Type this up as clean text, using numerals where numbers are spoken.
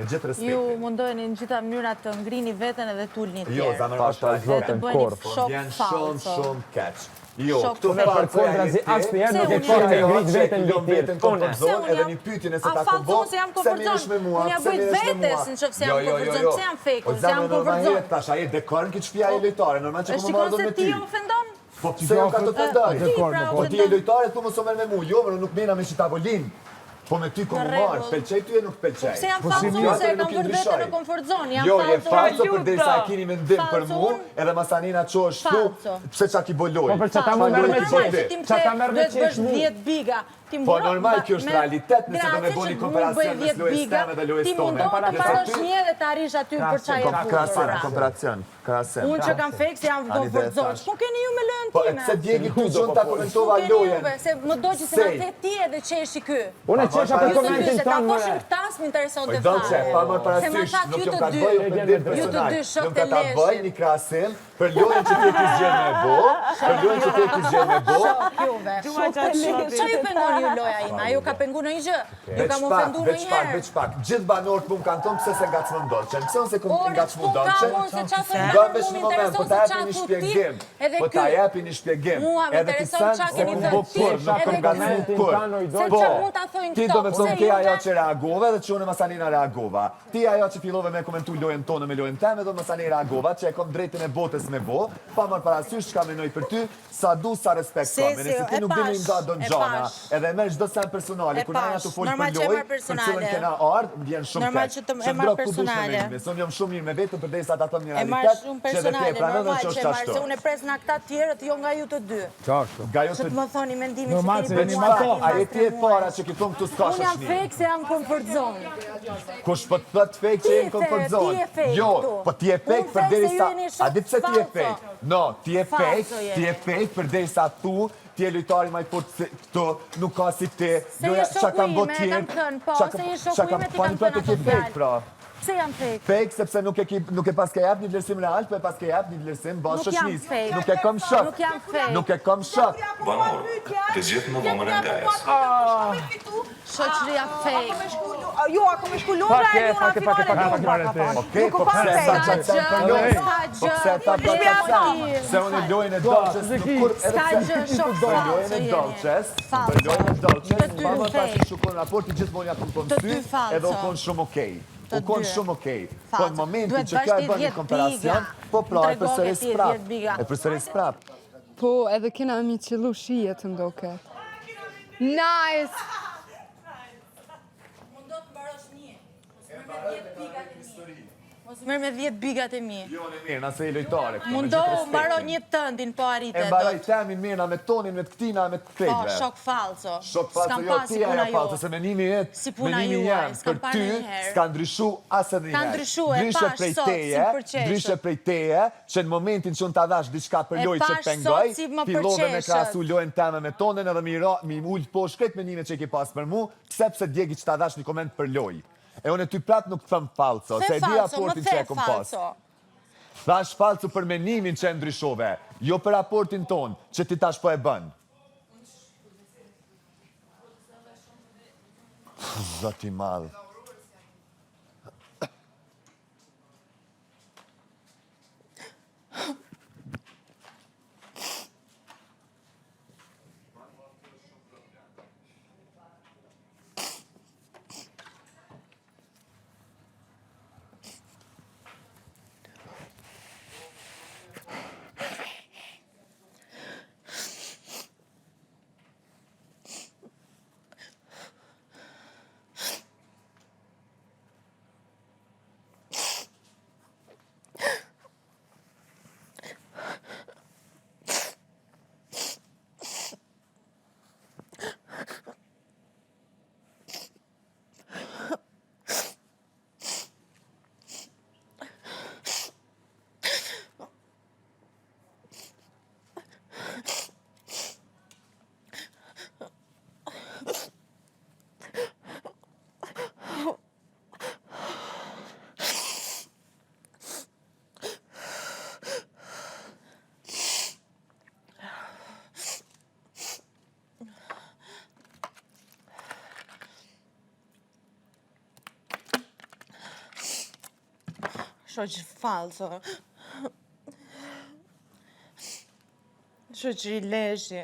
Me gjithë respektin. Ju mundojni në gjitha mënyrat të ngrini veten edhe t'ulni tjerë. Jo, zamër është të bëni shok janë falso. shumë keq. Jo, Shok këtu fake. falso Për kontra zi asnjëherë nuk e Qenë kanë e ngrit veten lom veten komfort Se zonë unë edhe jam- një pyetje nëse A ta falson kombo. se jam comfort zone? Unë ja bëjt vetes nëse jam comfort zone, pse jam fake, se jam comfort zone. Tash ai dekor në këtë shtëpi ai lojtare, normal që E më shikon marrë se me ti ty. e ofendon? Po pse jo ka të ofendoj? Po ti je lojtare, tu mos o merr me mua. Jo, më nuk mena me si tavolin. Po me ty komu marr, pëlqej ty e nuk pëlqej. Pse jam falso se e kam vërë veten në komfort zone, jam Jo, je falso. falso përderisa e keni mendim për mua, edhe masanina çosh tu, pse çka ti boloj. Po për çata më merr me qesh. çata merr me Duhet qesh. bësh 10 biga. Po normal kjo është realitet, nëse do me bëni komparacion mes lojës teme dhe lojës Ti tone. mundon të parosh një dhe të arrish aty për çaj e Krahasim, bukur. komparacion, krahasim. Unë që kam fake se jam në komfort zone. Po keni ju me lojën Po time. pse djegi ty çon ta komentova Keni lojën. juve, se më doqi se na the ti edhe qeshi ky. Unë çesha për komentin Se ta tonë. poshin këta s'më interesonte Po dolçe, pa më Se ma parasysh, thatë nuk ju jam të ka dy. bëj ofendim Ju të personal. dy shok Nuk të ka ta bëj leshit. një krahasim për lojën që ti ke zgjedhur me bo, për lojën që ti ke zgjedhur me bo. Shok juve. Çfarë ju pengon ju loja ime? Ju ka pengu në një gjë? Ju kam ofendu në një herë? Veç pak. Gjithë banorët mu më kanë thonë pse se ngacmëm dolçen. Pse unë se ngacmu Po ka dolçen? unë se qa thënë Do mu veç më në moment, po intereson ta se qa japi një thu ti shpjegim. edhe Po ta ky. japi një shpjegim. Mua më Edhe ti intereson sen qa se keni ku thënë bo ti, kur, nuk edhe kam ky. ngacmu kur. Se Po, qa mund ta thojnë ti këto, do me thonë pse ti ajo juve? që reagova dhe që unë masanina reagova. Ti ajo që fillove me komentu lojën tonë me lojën teme dhe masanina reagova, që e kom drejtin e botës me bo, pa marrë parasysh çka menoj për ty, sa du sa respekt kam. Nëse ti nuk dini nda do gjana, edhe merr çdo sen personale, kur na të fol për lojë, për cilën kena ardh, vjen shumë Normal keq. që të e marr personale. Unë jam shumë mirë me vetëm përderisa ta them një E realitet. marr shumë personale, pranon normal që që është e marr, ashtu. se unë e pres nga këta tjerët, jo nga ju të dy. Çfarë? Nga jo Që të më thoni mendimin Normal që se keni jeni për ma mua. to. Aje ti e para që ki thonë këtu s'ka Unë jam shoshni. fake se jam comfort zone. Kush po të thot fake që jeni komfort Ti zone? je fake Jo, këtu. po ti je fake Unë përderisa fake se ju jeni shok a di pse ti je falso. fake? No, ti je Falso fake, jeni. ti je fake përderisa tu ti je lojtari më i fortë këtu, nuk ka si ti. Se je shoku ime, kam thënë, po, se je shoku ime, ti kam thënë ato fake, fjalë. pra. Pse jam fake? Fake sepse nuk e pas ke jap një vlerësim real, po e pas ke jap një vlerësim bash Nuk jam shoqënisë. fake. Nuk e kam shok. Nuk jam fake. Nuk e kam shok. Banor, të gjithë në vëmën e ngajës. Shoqëria fake. Jo, ako me shku Londra e Luna finale. Okej, po pse fake. sa çat për lojë? Ska Po gjë. pse ta bëj atë? Se unë lojën e Dolçes nuk kur Ska gjë, shok për lojën falso e jeni. Dolçes, Falso. për lojën e Dolçes, Të dy pa më fake. pas shukon raporti gjithmonë ja kom Të dy sy, falso. edhe u kon shumë okej. Të U kon dy. shumë okej. Po Falso. në momentin Duhet që kjo e bash bën një 10 komparacion, biga. po pra Më e përsëris tregohet prap. 10 biga. E përsëris prap. Po, edhe kena mi qëllu shije të ndoket. Nice! Mundo të mbarosh një. Mos merr me 10 bigat e mi. Jo, në mirë, nëse i lojtare. këtu, me Mundo gjithë respektin. mbaro një tëndin, po E arritet mbaroj dot. temin mirë me tonin, me të këtina, me të Po, krejtve. shok falso. Shok falso, S'kam jo, pas si ti puna ajo falso, se jo. menimi jet, Si puna menimi juaj, jam s'kam për parë ty ndonjëherë. s'ka ndryshu as edhe një Ka herë. ndryshu, e Ndryshe pash prej sot, teje, si përqeshët. ndryshe prej teje, që në momentin që unë ta dash diçka për E lojë që pash pengoj, sot si më fillove me përqeshët. krahasu lojën teme me tonën edhe mi ul poshtë krejt menimet që ke pas për mu, pse djegi që ta dash një koment për lojë. E unë ty prap nuk them falso, se e di falso, raportin më që e the kom pas. falso. Thash falso për menimin që e ndryshove, jo për raportin ton, që ti tash po e bën. Zoti i madh. Shoqë falso. Shoqëri leshje.